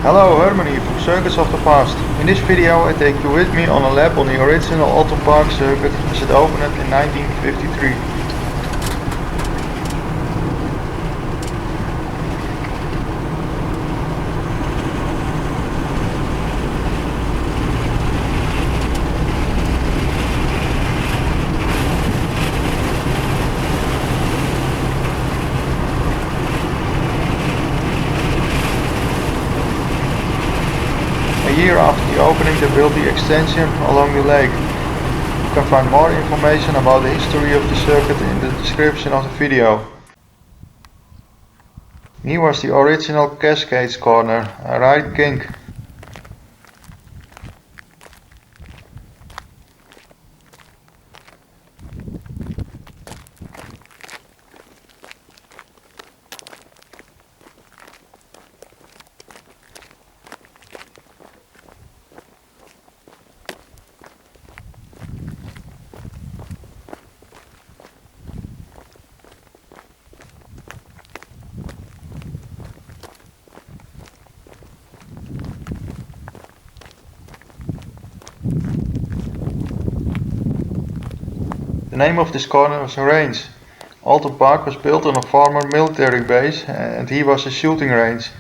Hello, Harmony from Circuits of the Past. In this video I take you with me on a lap on the original Alton Park circuit as it opened in 1953. A year after the opening they built the extension along the lake. You can find more information about the history of the circuit in the description of the video. Here was the original Cascades corner, a right kink. The name of this corner was Range. Alton Park was built on a former military base and here was a shooting range.